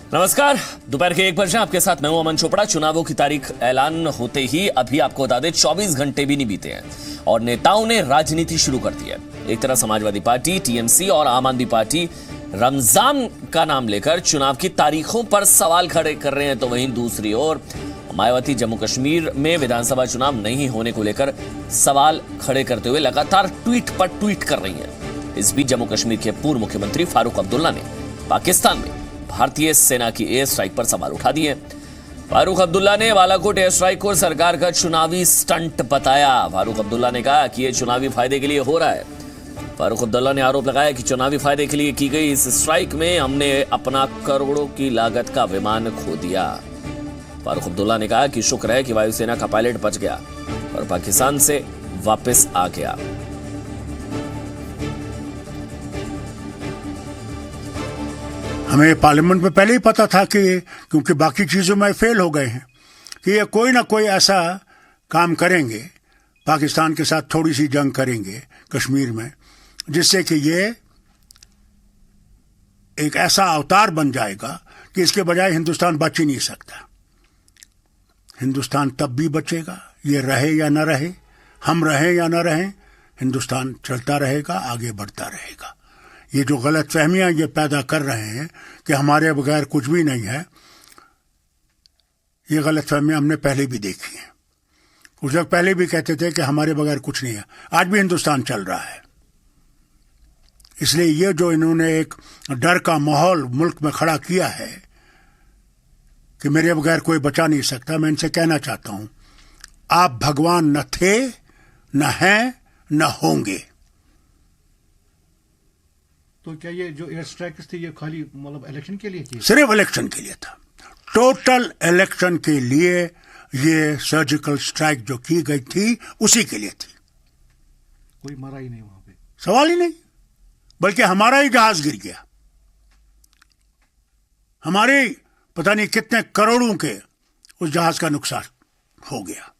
नमस्कार, दोपहर के 1 बजे आपके साथ मैं हूं अमन चोपड़ा। चुनावों की तारीख ऐलान होते ही अभी आपको बता दें 24 घंटे भी नहीं बीते हैं और नेताओं ने राजनीति शुरू कर दी है। एक तरफ समाजवादी पार्टी, टीएमसी और आम आदमी पार्टी रमजान का नाम लेकर चुनाव की तारीखों पर सवाल खड़े कर रहे हैं, तो वहीं दूसरी ओर मायावती जम्मू कश्मीर में विधानसभा चुनाव नहीं होने को लेकर सवाल खड़े करते हुए लगातार ट्वीट पर ट्वीट कर रही हैं। इस बीच जम्मू कश्मीर के पूर्व मुख्यमंत्री फारूक अब्दुल्ला ने पाकिस्तान में भारतीय सेना की एयर स्ट्राइक पर सवाल उठा दिए। फारूक अब्दुल्ला ने बालाकोट एयर स्ट्राइक को सरकार का चुनावी स्टंट बताया। फारूक अब्दुल्ला ने कहा कि यह चुनावी फायदे के लिए हो रहा है। फारूक अब्दुल्ला ने आरोप लगाया कि चुनावी फायदे के लिए की गई इस स्ट्राइक में हमने अपना करोड़ों की लागत का विमान खो दिया। फारूक अब्दुल्ला ने कहा कि शुक्र है कि वायुसेना का पायलट बच गया और पाकिस्तान से वापस आ गया। हमें पार्लियामेंट में पहले ही पता था कि क्योंकि बाकी चीज़ों में फेल हो गए हैं कि ये कोई ना कोई ऐसा काम करेंगे, पाकिस्तान के साथ थोड़ी सी जंग करेंगे कश्मीर में, जिससे कि ये एक ऐसा अवतार बन जाएगा कि इसके बजाय हिंदुस्तान बच ही नहीं सकता। हिंदुस्तान तब भी बचेगा, ये रहे या न रहे, हम रहें या न रहें, हिंदुस्तान चलता रहेगा, आगे बढ़ता रहेगा। ये जो गलत फहमियाँ ये पैदा कर रहे हैं कि हमारे बगैर कुछ भी नहीं है, ये गलत फहमियाँ हमने पहले भी देखी हैं। कुछ लोग पहले भी कहते थे कि हमारे बगैर कुछ नहीं है, आज भी हिंदुस्तान चल रहा है। इसलिए ये जो इन्होंने एक डर का माहौल मुल्क में खड़ा किया है कि मेरे बगैर कोई बचा नहीं सकता, मैं इनसे कहना चाहता हूं, आप भगवान न थे, न हैं, न होंगे। तो क्या ये जो एयर स्ट्राइक्स थी ये खाली मतलब इलेक्शन के लिए थी? सिर्फ इलेक्शन के लिए था, टोटल इलेक्शन के लिए ये सर्जिकल स्ट्राइक जो की गई थी उसी के लिए थी। कोई मरा ही नहीं वहां पे, सवाल ही नहीं, बल्कि हमारा ही जहाज गिर गया। हमारे पता नहीं कितने करोड़ों के उस जहाज का नुकसान हो गया।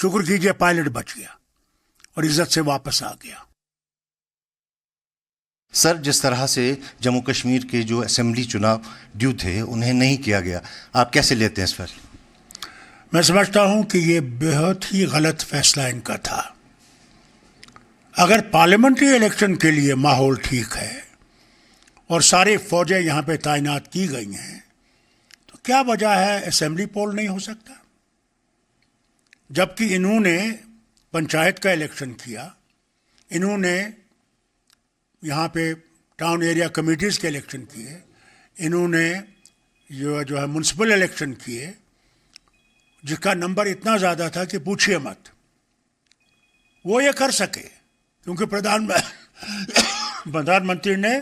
शुक्र कीजिए पायलट बच गया और इज्जत से वापस आ गया। सर, जिस तरह से जम्मू कश्मीर के जो असेंबली चुनाव ड्यू थे उन्हें नहीं किया गया, आप कैसे लेते हैं इस पर? मैं समझता हूं कि ये बेहद ही गलत फैसला इनका था। अगर पार्लियामेंट्री इलेक्शन के लिए माहौल ठीक है और सारी फौजें यहां पे तैनात की गई हैं, तो क्या वजह है असेंबली पोल नहीं हो सकता? जबकि इन्होंने पंचायत का इलेक्शन किया, इन्होंने यहाँ पे टाउन एरिया कमेटीज़ के इलेक्शन किए, इन्होंने जो है म्यूनसिपल इलेक्शन किए, जिसका नंबर इतना ज़्यादा था कि पूछिए मत। वो ये कर सके क्योंकि प्रधानमंत्री ने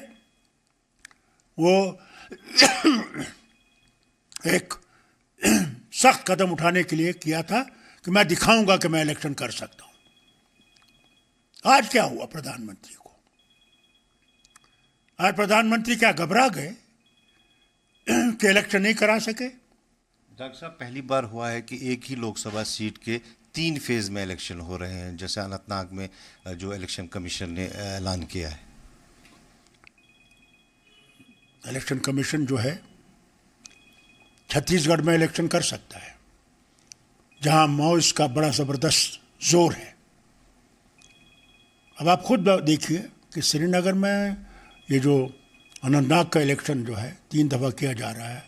वो एक सख्त कदम उठाने के लिए किया था कि मैं दिखाऊंगा कि मैं इलेक्शन कर सकता हूं। आज क्या हुआ प्रधानमंत्री को? आज प्रधानमंत्री क्या घबरा गए कि इलेक्शन नहीं करा सके? डॉक्टर साहब, पहली बार हुआ है कि एक ही लोकसभा सीट के 3 फेज में इलेक्शन हो रहे हैं, जैसे अनंतनाग में जो इलेक्शन कमीशन ने ऐलान किया है। इलेक्शन कमीशन जो है छत्तीसगढ़ में इलेक्शन कर सकता है, जहां माओइस्ट का बड़ा ज़बरदस्त जोर है। अब आप खुद देखिए कि श्रीनगर में ये जो अनंतनाग का इलेक्शन जो है 3 दफ़ा किया जा रहा है,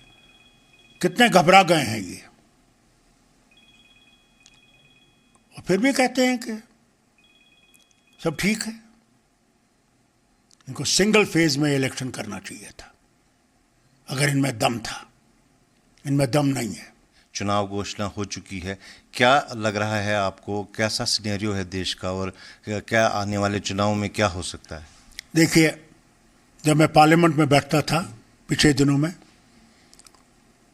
कितने घबरा गए हैं ये, और फिर भी कहते हैं कि सब ठीक है। इनको सिंगल फेज में इलेक्शन करना चाहिए था अगर इनमें दम था। इनमें दम नहीं है। चुनाव घोषणा हो चुकी है, क्या लग रहा है आपको, कैसा सिनेरियो है देश का और क्या आने वाले चुनाव में क्या हो सकता है? देखिए, जब मैं पार्लियामेंट में बैठता था पिछले दिनों में,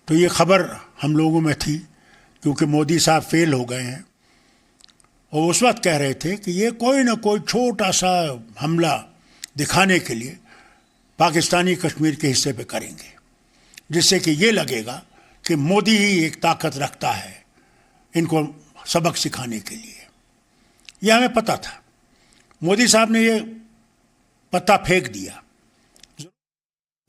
तो ये खबर हम लोगों में थी क्योंकि मोदी साहब फेल हो गए हैं, और उस वक्त कह रहे थे कि ये कोई ना कोई छोटा सा हमला दिखाने के लिए पाकिस्तानी कश्मीर के हिस्से पे करेंगे, जिससे कि ये लगेगा कि मोदी ही एक ताकत रखता है इनको सबक सिखाने के लिए। यह हमें पता था। मोदी साहब ने ये पत्ता फेंक दिया।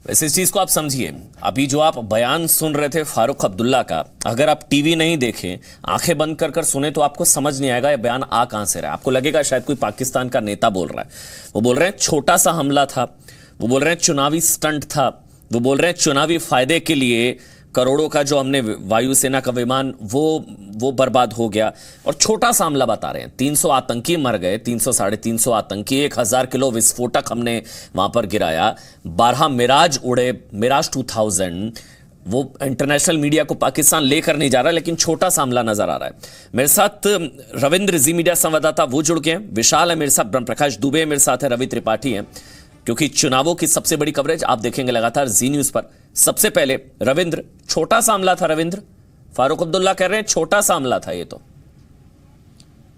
वैसे इस चीज को आप समझिए, अभी जो आप बयान सुन रहे थे फारूक अब्दुल्ला का, अगर आप टीवी नहीं देखें, आंखें बंद कर कर सुने तो आपको समझ नहीं आएगा ये बयान आ कहां से रहा है। आपको लगेगा शायद कोई पाकिस्तान का नेता बोल रहा है। वो बोल रहे हैं छोटा सा हमला था, वो बोल रहे हैं चुनावी स्टंट था, वो बोल रहे हैं चुनावी फायदे के लिए करोड़ों का जो हमने वायुसेना का विमान वो बर्बाद हो गया, और छोटा सा हमला बता रहे हैं। 300 आतंकी मर गए, 300 साढ़े 300 आतंकी, 1000 किलो विस्फोटक हमने वहां पर गिराया, 12 मिराज उड़े, मिराज 2000। वो इंटरनेशनल मीडिया को पाकिस्तान लेकर नहीं जा रहा, लेकिन छोटा सा हमला नजर आ रहा है। मेरे साथ रविंद्र जी मीडिया संवाददाता वो जुड़ गए हैं, विशाल है मेरे साथ, ब्रह्म प्रकाश दुबे मेरे साथ है, रवि त्रिपाठी है। क्योंकि चुनावों की सबसे बड़ी कवरेज आप देखेंगे लगातार जी न्यूज पर। सबसे पहले रविंद्र, छोटा सा हमला था रविंद्र, फारूक अब्दुल्ला कह रहे हैं छोटा सा हमला था ये तो।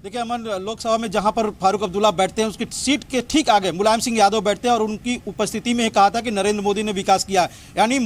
देखिए अमन, लोकसभा में जहां पर फारूक अब्दुल्ला बैठते हैं उसकी सीट के ठीक आगे मुलायम सिंह यादव बैठते हैं, और उनकी उपस्थिति में कहा था कि नरेंद्र मोदी ने विकास किया है। यानी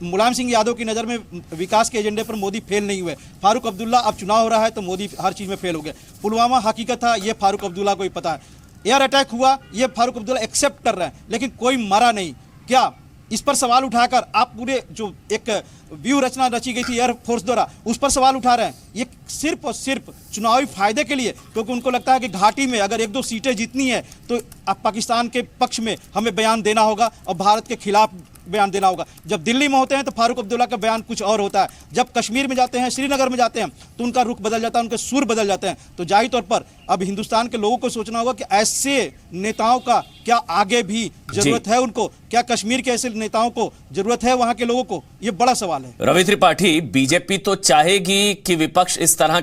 मुलायम सिंह यादव की नज़र में विकास के एजेंडे पर मोदी फेल नहीं हुए। फारूक अब्दुल्ला, अब चुनाव हो रहा है तो मोदी हर चीज़ में फेल हो गए। पुलवामा हकीकत था, ये फारूक अब्दुल्ला को ही पता है। एयर अटैक हुआ, ये फारूक अब्दुल्ला एक्सेप्ट कर रहे हैं, लेकिन कोई मरा नहीं। क्या इस पर सवाल उठाकर आप पूरे जो एक व्यू रचना रची गई थी एयरफोर्स द्वारा, उस पर सवाल उठा रहे हैं? ये सिर्फ और सिर्फ चुनावी फायदे के लिए, क्योंकि उनको लगता है कि घाटी में अगर 1-2 सीटें जीतनी है तो अब पाकिस्तान के पक्ष में हमें बयान देना होगा और भारत के खिलाफ बयान देना होगा। जब दिल्ली में होते हैं तो फारूक अब्दुल्ला का बयान कुछ और होता है, जब कश्मीर में जाते हैं, श्रीनगर में जाते हैं तो उनका रुख बदल जाता है, उनके सुर बदल जाते हैं। तो जाहिर तौर पर अब हिंदुस्तान के लोगों को सोचना होगा कि ऐसे नेताओं का क्या आगे भी जरूरत है उनको, क्या कश्मीर के ऐसे नेताओं को जरूरत है वहां के लोगों को? ये बड़ा सवाल है। रवि त्रिपाठी, बीजेपी तो चाहेगी कि विपक्ष इस तरह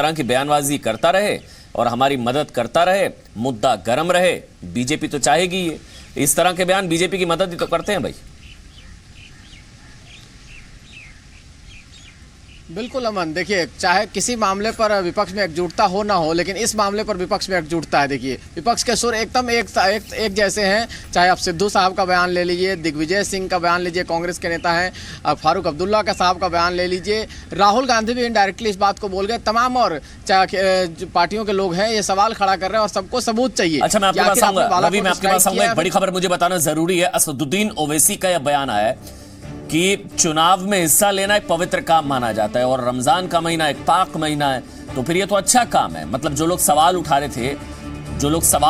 की बयानबाजी करता रहे और हमारी मदद करता रहे, मुद्दा गर्म रहे। बीजेपी तो चाहेगी ये, इस तरह के बयान बीजेपी की मदद ही तो करते हैं भाई। बिल्कुल अमन, देखिए चाहे किसी मामले पर विपक्ष में एकजुटता हो ना हो, लेकिन इस मामले पर विपक्ष में एकजुटता है। देखिए विपक्ष के सुर एकदम एक जैसे हैं, चाहे आप सिद्धू साहब का बयान ले लीजिए, दिग्विजय सिंह का बयान लीजिए, कांग्रेस के नेता हैं, फारूक अब्दुल्ला का साहब का बयान ले लीजिए, राहुल गांधी भी इनडायरेक्टली इस बात को बोल गए, तमाम और चाहे पार्टियों के लोग हैं ये सवाल खड़ा कर रहे हैं और सबको सबूत चाहिए। अच्छा, मैं आपके पास आऊंगा रवि, मैं आपके पास आऊंगा। एक बड़ी खबर मुझे बताना जरूरी है। असदुद्दीन ओवैसी का यह बयान आया है कि चुनाव में हिस्सा लेना एक पवित्र काम माना जाता है और रमजान का महीना एक पाक महीना है, तो फिर ये तो अच्छा काम है। मतलब जो लोग सवाल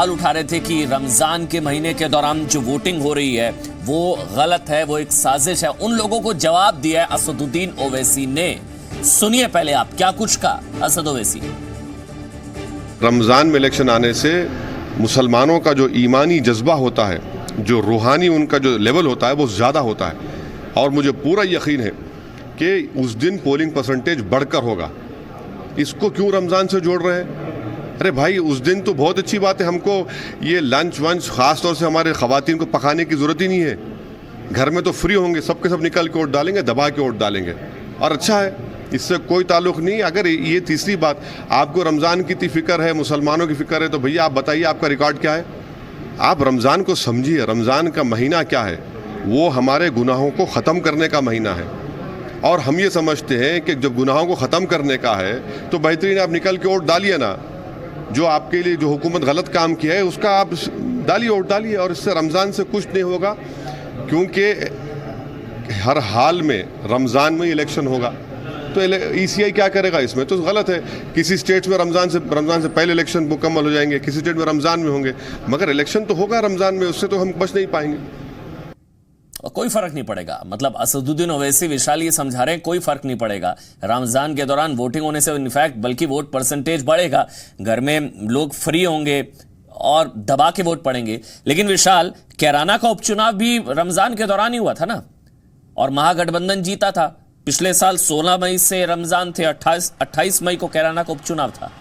उठा रहे थे कि रमजान के महीने के दौरान जो वोटिंग हो रही है वो गलत है, वो एक साजिश है, उन लोगों को जवाब दिया है असदुद्दीन ओवैसी ने। सुनिए पहले आप क्या कुछ कहा असद ओवैसी। रमजान में इलेक्शन आने से मुसलमानों का जो ईमानी जज्बा होता है, जो रूहानी उनका जो लेवल होता है वो ज़्यादा होता है, और मुझे पूरा यकीन है कि उस दिन पोलिंग परसेंटेज बढ़कर होगा। इसको क्यों रमज़ान से जोड़ रहे हैं? अरे भाई, उस दिन तो बहुत अच्छी बात है, हमको ये लंच वंच ख़ास तौर से हमारे ख़वातीन को पकाने की ज़रूरत ही नहीं है। घर में तो फ्री होंगे, सबके सब निकल के वोट डालेंगे, दबा के वोट डालेंगे, और अच्छा है, इससे कोई ताल्लुक़ नहीं। अगर ये तीसरी बात, आपको रमज़ान की इतनी फ़िक्र है, मुसलमानों की फ़िक्र है, तो भैया आप बताइए आपका रिकॉर्ड क्या है? आप रमज़ान को समझिए। रमज़ान का महीना क्या है? वो हमारे गुनाहों को ख़त्म करने का महीना है, और हम ये समझते हैं कि जब गुनाहों को ख़त्म करने का है तो बेहतरीन आप निकल के वोट डालिए ना। जो आपके लिए जो हुकूमत गलत काम किया है उसका आप डालिए, वोट डालिए, और इससे रमज़ान से कुछ नहीं होगा, क्योंकि हर हाल में रमज़ान में इलेक्शन होगा। तो ECI क्या करेगा इसमें? तो गलत है। किसी स्टेट में रमज़ान से पहले इलेक्शन मुकम्मल हो जाएंगे, किसी स्टेट में रमज़ान में होंगे, मगर इलेक्शन तो होगा रमज़ान में, उससे तो हम बच नहीं पाएंगे। कोई फर्क नहीं पड़ेगा। मतलब असदुद्दीन ओवैसी, विशाल ये समझा रहे हैं कोई फर्क नहीं पड़ेगा। रमजान के दौरान वोटिंग होने से इनफैक्ट बल्कि वोट परसेंटेज बढ़ेगा, घर में लोग फ्री होंगे और दबा के वोट पड़ेंगे। लेकिन विशाल, कैराना का उपचुनाव भी रमजान के दौरान ही हुआ था ना, और महागठबंधन जीता था। पिछले साल 16 मई से रमजान थे, 28 मई को कैराना का उपचुनाव था।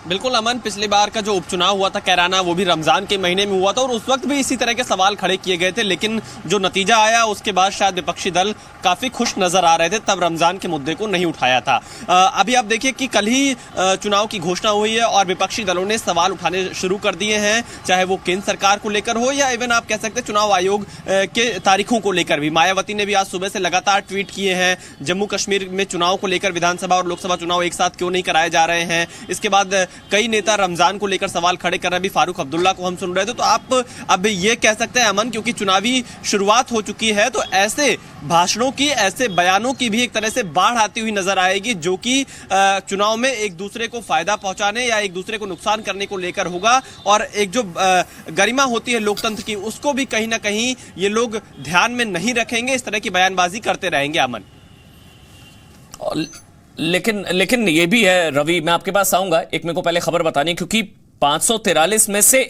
बिल्कुल अमन, पिछली बार का जो उपचुनाव हुआ था कैराना, वो भी रमजान के महीने में हुआ था, और उस वक्त भी इसी तरह के सवाल खड़े किए गए थे। लेकिन जो नतीजा आया उसके बाद शायद विपक्षी दल काफी खुश नजर आ रहे थे, तब रमजान के मुद्दे को नहीं उठाया था। अभी आप देखिए कि कल ही चुनाव की घोषणा हुई है और विपक्षी दलों ने सवाल उठाने शुरू कर दिए हैं, चाहे वो केंद्र सरकार को लेकर हो या इवन आप कह सकते हैं चुनाव आयोग के तारीखों को लेकर भी। मायावती ने भी आज सुबह से लगातार ट्वीट किए हैं, जम्मू कश्मीर में चुनाव को लेकर विधानसभा और लोकसभा चुनाव एक साथ क्यों नहीं कराए जा रहे हैं। इसके बाद कई नेता रमजान को लेकर सवाल खड़े कर रहे हैं। अभी फारूक अब्दुल्ला को हम सुन रहे थे। तो आप अब ये कह सकते हैं अमन, क्योंकि चुनावी शुरुआत हो चुकी है, तो ऐसे भाषणों की, ऐसे बयानों की भी एक तरह से बाढ़ आती हुई नजर आएगी, जो कि चुनाव में एक दूसरे को फायदा पहुंचाने या एक दूसरे को नुकसान करने को लेकर होगा। और एक जो गरिमा होती है लोकतंत्र की, उसको भी कहीं ना कहीं ये लोग ध्यान में नहीं रखेंगे, इस तरह की बयानबाजी करते रहेंगे अमन। लेकिन ये भी है रवि, मैं आपके पास आऊंगा, एक मेरे को पहले खबर बतानी, क्योंकि 543 में से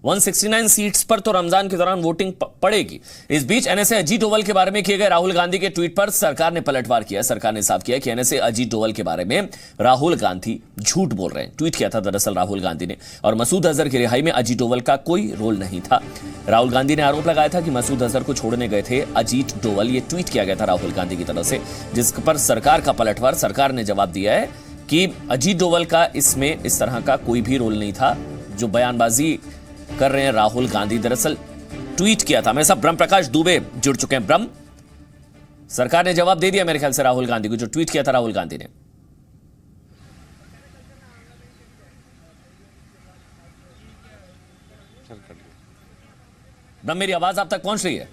169 सीट्स पर तो रमजान के दौरान वोटिंग पड़ेगी। इस बीच एनएसए अजीत डोवल के बारे में किए गए राहुल गांधी के ट्वीट पर सरकार ने पलटवार किया। सरकार ने साफ किया कि एनएसए अजीत डोवल के बारे में राहुल गांधी झूठ बोल रहे हैं। ट्वीट किया था दरअसल राहुल गांधी ने, और मसूद अजहर की रिहाई में अजीत डोवल का कोई रोल नहीं था। राहुल गांधी ने आरोप लगाया था कि मसूद अजहर को छोड़ने गए थे अजीत डोवल। यह ट्वीट किया गया था राहुल गांधी की तरफ से, जिस पर सरकार का पलटवार। सरकार ने जवाब दिया है कि अजीत डोवल का इसमें इस तरह का कोई भी रोल नहीं था, जो बयानबाजी कर रहे हैं राहुल गांधी। दरअसल ट्वीट किया था। मेरे साथ ब्रह्म प्रकाश दुबे जुड़ चुके हैं। ब्रह्म, सरकार ने जवाब दे दिया मेरे ख्याल से राहुल गांधी को, जो ट्वीट किया था राहुल गांधी ने। ब्रह्म, मेरी आवाज आप तक पहुंच रही है?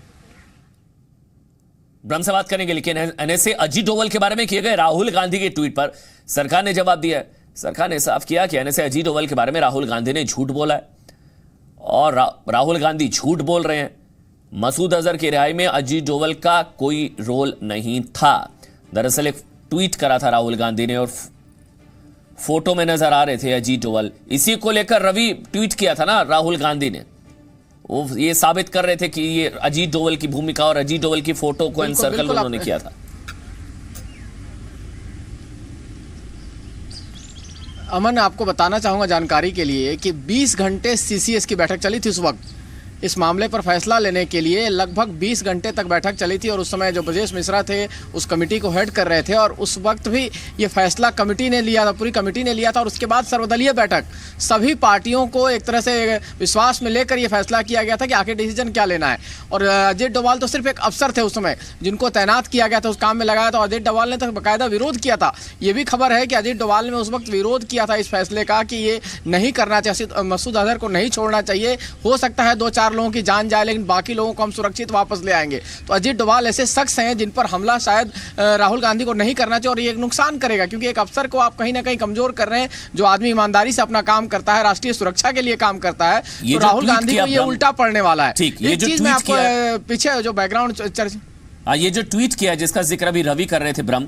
ब्रह्म से बात करेंगे, लेकिन एनएसए अजीत डोवल के बारे में किए गए राहुल गांधी के ट्वीट पर सरकार ने जवाब दिया है। सरकार ने साफ किया कि एनएसए अजीत डोवल के बारे में राहुल गांधी ने झूठ बोला है, और राहुल गांधी झूठ बोल रहे हैं। मसूद अजहर की रिहाई में अजीत डोवल का कोई रोल नहीं था। दरअसल एक ट्वीट करा था राहुल गांधी ने, और फोटो में नजर आ रहे थे अजीत डोवल। इसी को लेकर रवि ट्वीट किया था ना राहुल गांधी ने, वो ये साबित कर रहे थे कि ये अजीत डोवल की भूमिका और अजीत डोवल की फोटो को एनसर्कल उन्होंने किया था। अमन, आपको बताना चाहूंगा जानकारी के लिए कि 20 घंटे सीसीएस की बैठक चली थी उस वक्त। इस मामले पर फैसला लेने के लिए लगभग 20 घंटे तक बैठक चली थी, और उस समय जो ब्रजेश मिश्रा थे उस कमेटी को हेड कर रहे थे, और उस वक्त भी ये फैसला कमेटी ने लिया था, पूरी कमेटी ने लिया था। और उसके बाद सर्वदलीय बैठक, सभी पार्टियों को एक तरह से विश्वास में लेकर ये फैसला किया गया था कि आखिर डिसीजन क्या लेना है। और अजीत डोभाल तो सिर्फ एक अफसर थे उस समय, जिनको तैनात किया गया था, उस काम में लगाया था। अजीत डोभाल ने तो बाकायदा विरोध किया था। ये भी खबर है कि अजीत डोभाल ने उस वक्त विरोध किया था इस फैसले का कि ये नहीं करना चाहिए, मसूद अजहर को नहीं छोड़ना चाहिए। हो सकता है 2-4 लोगों की जान जाए, लेकिन बाकी लोगों को हम सुरक्षित वापस ले आएंगे। तो अजीत डोभाल ऐसे शख्स हैं जिन पर हमला शायद राहुल गांधी को नहीं करना चाहिए, और ये एक नुकसान करेगा, क्योंकि एक अफसर को आप कहीं ना कहीं कमजोर कर रहे हैं, जो आदमी ईमानदारी से अपना काम करता है, राष्ट्रीय सुरक्षा के लिए काम करता है। तो राहुल गांधी को ये उल्टा पड़ने वाला है। एक चीज मैं आपको पीछे जो बैकग्राउंड चर्चा, ये जो ट्वीट किया जिसका जिक्र अभी रवि कर रहे थे ब्रह्म,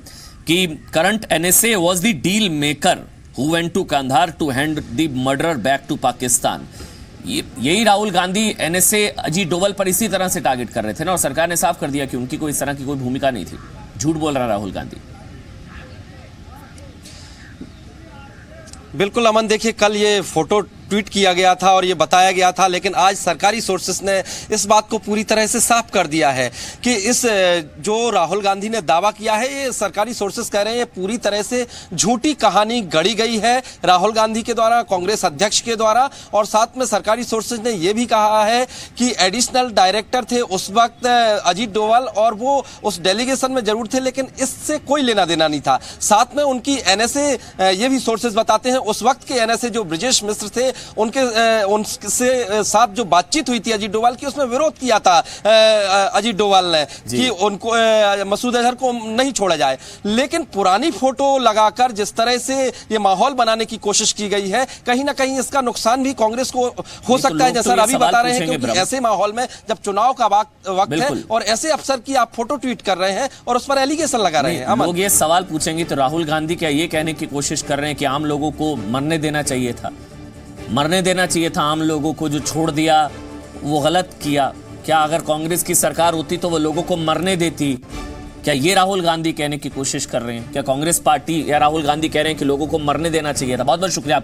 कि current NSA was the deal maker who went to Kandahar to hand the murderer back to Pakistan. यही राहुल गांधी एनएसए अजीत डोवल पर इसी तरह से टारगेट कर रहे थे ना, और सरकार ने साफ कर दिया कि उनकी कोई इस तरह की कोई भूमिका नहीं थी। झूठ बोल रहा राहुल गांधी। बिल्कुल अमन, देखिए कल ये फोटो ट्वीट किया गया था और ये बताया गया था, लेकिन आज सरकारी सोर्सेस ने इस बात को पूरी तरह से साफ कर दिया है कि इस जो राहुल गांधी ने दावा किया है, ये सरकारी सोर्सेस कह रहे हैं ये पूरी तरह से झूठी कहानी गढ़ी गई है राहुल गांधी के द्वारा, कांग्रेस अध्यक्ष के द्वारा। और साथ में सरकारी सोर्सेस ने यह भी कहा है कि एडिशनल डायरेक्टर थे उस वक्त अजीत डोभाल, और वो उस डेलीगेशन में जरूर थे, लेकिन इससे कोई लेना देना नहीं था। साथ में उनकी एनएसए, ये भी सोर्सेस बताते हैं, उस वक्त के एनएसए जो ब्रजेश मिश्र थे, उनसे साथ जो बातचीत हुई थी अजीत डोभाल की, उसमें विरोध किया था अजीत डोभाल ने कि उनको मसूद अजहर को नहीं छोड़ा जाए। लेकिन पुरानी फोटो लगाकर जिस तरह से ये माहौल बनाने की कोशिश की गई है, कहीं ना कहीं इसका नुकसान भी कांग्रेस को हो सकता है, जैसा अभी बता रहे हैं, क्योंकि ऐसे माहौल में जब चुनाव का वक्त है और ऐसे अफसर की आप फोटो ट्वीट कर रहे हैं और उस पर एलिगेशन लगा रहे हैं। लोग ये सवाल पूछेंगे तो राहुल गांधी क्या ये कहने की कोशिश कर रहे हैं कि आम लोगों को मरने देना चाहिए था, मरने देना चाहिए था आम लोगों को, जो छोड़ दिया वो गलत किया? क्या अगर कांग्रेस की सरकार होती तो वो लोगों को मरने देती? क्या ये राहुल गांधी कहने की कोशिश कर रहे हैं? क्या कांग्रेस पार्टी या राहुल गांधी कह रहे हैं कि लोगों को मरने देना चाहिए था? बहुत बहुत शुक्रिया।